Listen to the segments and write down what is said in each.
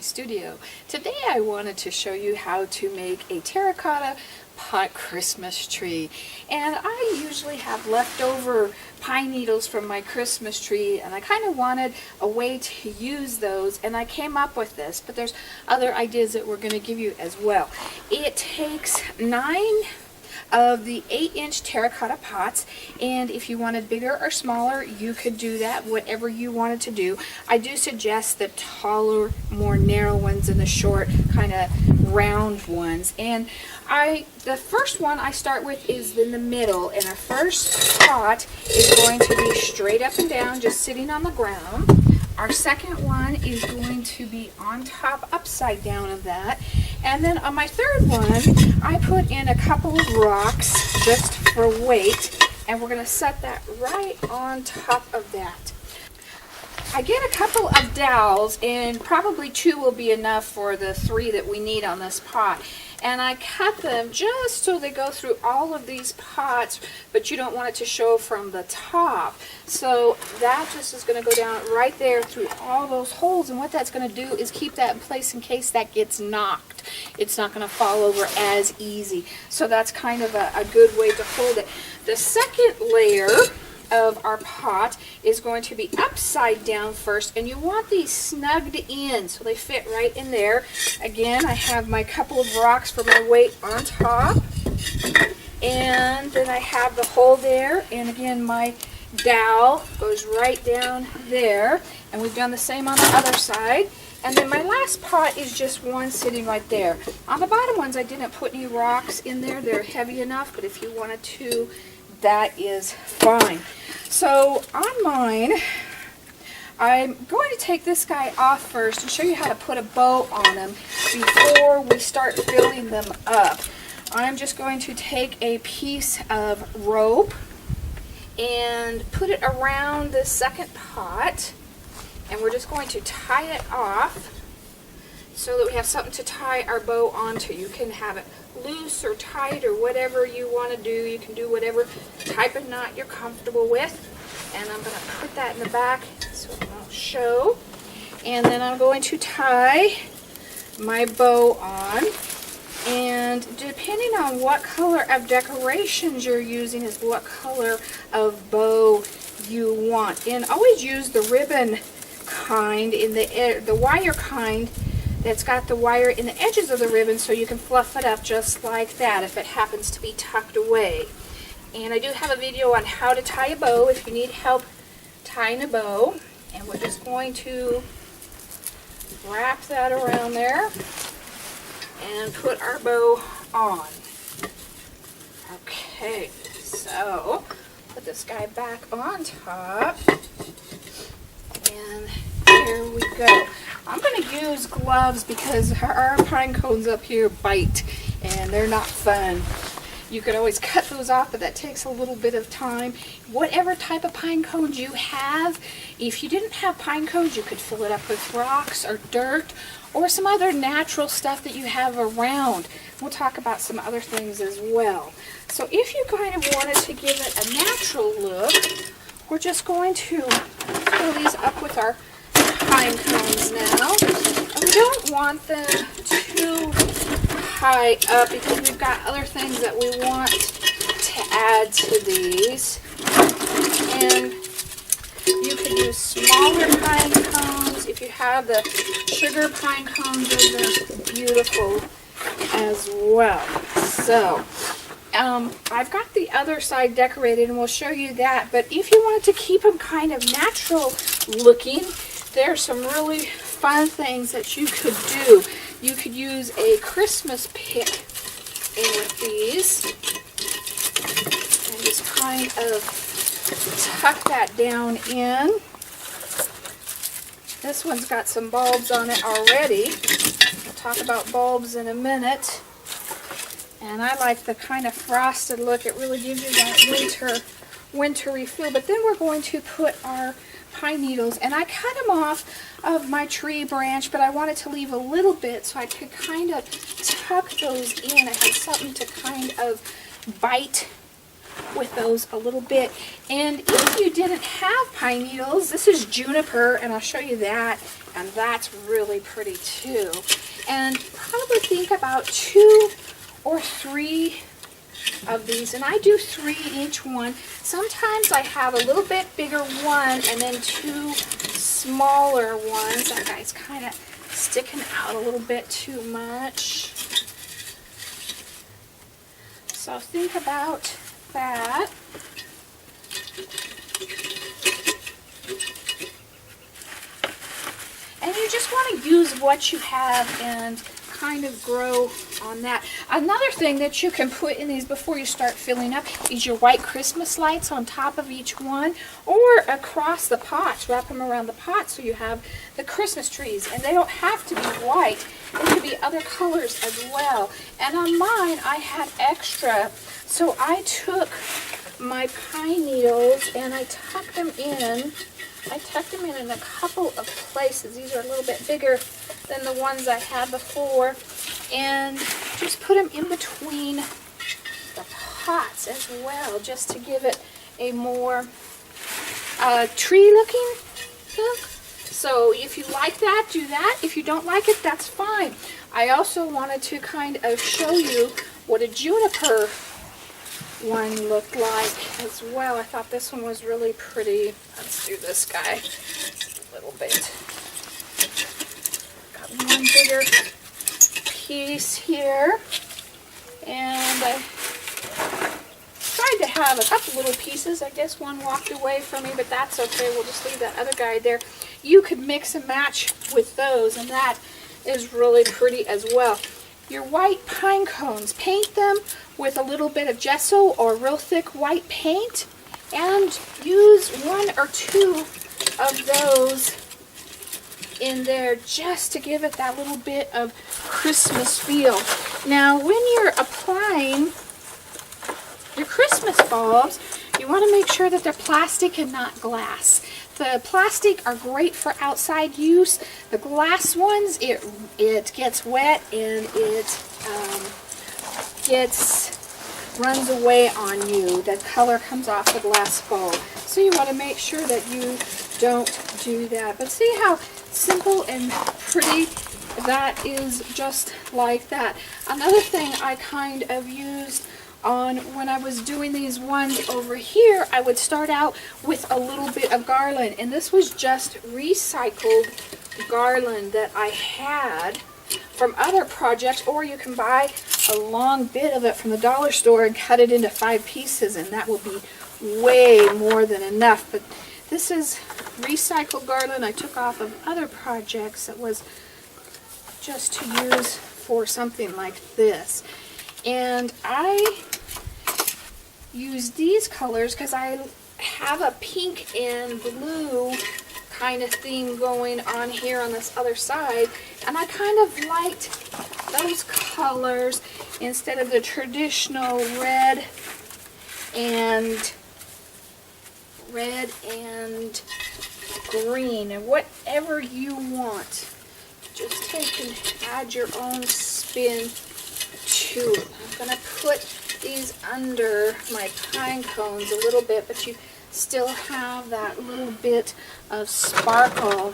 studio. Today I wanted to show you how to make a terracotta pot Christmas tree. And I usually have leftover pine needles from my Christmas tree, and I kind of wanted a way to use those, and I came up with this, but there's other ideas that we're going to give you as well. It takes 9 of the 8-inch terracotta pots, and if you wanted bigger or smaller, you could do that, whatever you wanted to do. I do suggest the taller, more narrow ones and the short, kind of round ones. And the first one I start with is in the middle, and our first pot is going to be straight up and down, just sitting on the ground. Our second one is going to be on top, upside down of that. And then on my third one, I put in a couple of rocks just for weight, and we're going to set that right on top of that. I get a couple of dowels, and probably 2 will be enough for the 3 that we need on this pot. And I cut them just so they go through all of these pots, but you don't want it to show from the top. So that just is going to go down right there through all those holes, and what that's going to do is keep that in place in case that gets knocked. It's not going to fall over as easy. So that's kind of a good way to hold it. The second layer of our pot is going to be upside down first, and you want these snugged in so they fit right in there. Again, I have my couple of rocks for my weight on top, and then I have the hole there, and again my dowel goes right down there, and we've done the same on the other side. And then my last pot is just one sitting right there. On the bottom ones I didn't put any rocks in there, they're heavy enough, but if you wanted to, that is fine. So on mine, I'm going to take this guy off first and show you how to put a bow on them before we start filling them up. I'm just going to take a piece of rope and put it around the second pot, and we're just going to tie it off so that we have something to tie our bow onto. You can have it loose or tight or whatever you want to do. You can do whatever type of knot you're comfortable with. And I'm going to put that in the back so it won't show. And then I'm going to tie my bow on. And depending on what color of decorations you're using is what color of bow you want. And always use the ribbon kind, in the wire kind, that's got the wire in the edges of the ribbon, so you can fluff it up just like that if it happens to be tucked away. And I do have a video on how to tie a bow if you need help tying a bow. And we're just going to wrap that around there and put our bow on. Okay, so put this guy back on top, and here we go. I'm going to use gloves because our pine cones up here bite, and they're not fun. You could always cut those off, but that takes a little bit of time. Whatever type of pine cones you have, if you didn't have pine cones, you could fill it up with rocks or dirt or some other natural stuff that you have around. We'll talk about some other things as well. So if you kind of wanted to give it a natural look, we're just going to fill these up with our pine cones now. And we don't want them too high up because we've got other things that we want to add to these. And you could use smaller pine cones. If you have the sugar pine cones, those are beautiful as well. So I've got the other side decorated, and we'll show you that. But if you wanted to keep them kind of natural looking, there's some really fun things that you could do. You could use a Christmas pick in with these and just kind of tuck that down in. This one's got some bulbs on it already. We'll talk about bulbs in a minute. And I like the kind of frosted look. It really gives you that wintry feel. But then we're going to put our pine needles, and I cut them off of my tree branch, but I wanted to leave a little bit so I could kind of tuck those in. I had something to kind of bite with those a little bit. And if you didn't have pine needles, this is juniper, and I'll show you that, and that's really pretty too. And probably think about 2 or 3 of these, and I do 3 in each one. Sometimes I have a little bit bigger one and then 2 smaller ones. That guy's kind of sticking out a little bit too much. So think about that. And you just want to use what you have and kind of grow on that. Another thing that you can put in these before you start filling up is your white Christmas lights on top of each one, or across the pots. Wrap them around the pot so you have the Christmas trees. And they don't have to be white. They can be other colors as well. And on mine, I had extra, so I took my pine needles and I tucked them in. I tucked them in a couple of places. These are a little bit bigger than the ones I had before. And just put them in between the pots as well, just to give it a more tree-looking look. So if you like that, do that. If you don't like it, that's fine. I also wanted to kind of show you what a juniper one looked like as well. I thought this one was really pretty. Let's do this guy a little bit. Got one bigger piece here, and I tried to have a couple little pieces. I guess one walked away from me, but that's okay. We'll just leave that other guy there. You could mix and match with those, and that is really pretty as well. Your white pine cones, paint them with a little bit of gesso or real thick white paint, and use 1 or 2 of those in there just to give it that little bit of Christmas feel. Now, when you're applying your Christmas bulbs, you want to make sure that they're plastic and not glass. The plastic are great for outside use. The glass ones, it gets wet and it runs away on you. The color comes off the glass bulb. So you want to make sure that you don't do that. But see how simple and pretty that is, just like that. Another thing I kind of used on when I was doing these ones over here, I would start out with a little bit of garland, and this was just recycled garland that I had from other projects, or you can buy a long bit of it from the dollar store and cut it into 5 pieces, and that will be way more than enough. But this is recycled garland I took off of other projects that was just to use for something like this. And I use these colors because I have a pink and blue kind of theme going on here on this other side, and I kind of liked those colors instead of the traditional red and green, and whatever you want. Just take and add your own spin to it. I'm going to put these under my pine cones a little bit, but you still have that little bit of sparkle.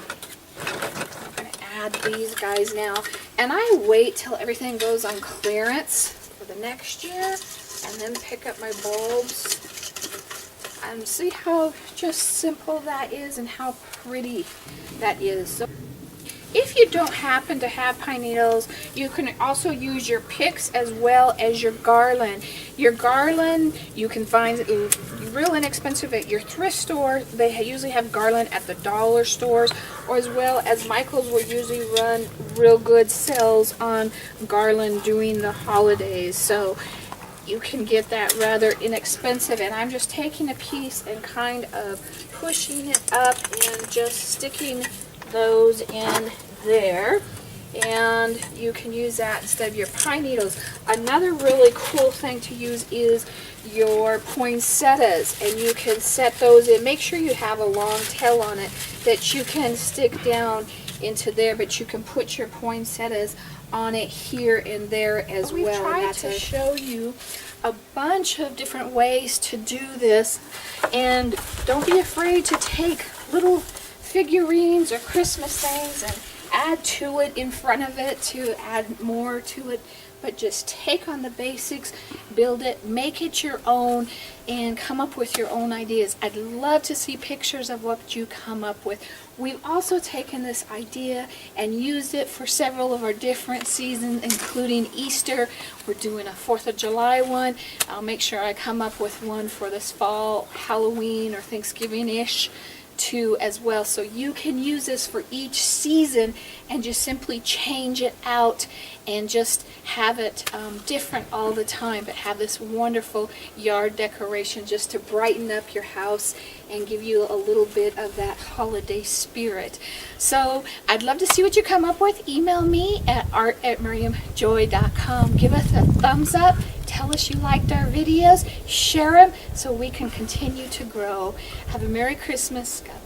I'm going to add these guys now, and I wait till everything goes on clearance for the next year, and then pick up my bulbs. And see how just simple that is and how pretty that is. So if you don't happen to have pine needles, you can also use your picks as well as your garland. Your garland you can find real inexpensive at your thrift store. They usually have garland at the dollar stores, or as well as Michael's will usually run real good sales on garland during the holidays. So you can get that rather inexpensive, and I'm just taking a piece and kind of pushing it up and just sticking those in there, and you can use that instead of your pine needles. Another really cool thing to use is your poinsettias, and you can set those in. Make sure you have a long tail on it that you can stick down into there, but you can put your poinsettias on it here and there as well. We tried to show you a bunch of different ways to do this, and don't be afraid to take little figurines or Christmas things and add to it in front of it to add more to it. But just take on the basics, build it, make it your own, and come up with your own ideas. I'd love to see pictures of what you come up with. We've also taken this idea and used it for several of our different seasons, including Easter. We're doing a 4th of July one. I'll make sure I come up with one for this fall, Halloween or Thanksgiving-ish too as well. So you can use this for each season and just simply change it out and just have it different all the time, but have this wonderful yard decoration just to brighten up your house and give you a little bit of that holiday spirit. So I'd love to see what you come up with. Email me at art@miriamjoy.com. Give us a thumbs up. Tell us you liked our videos. Share them so we can continue to grow. Have a Merry Christmas. God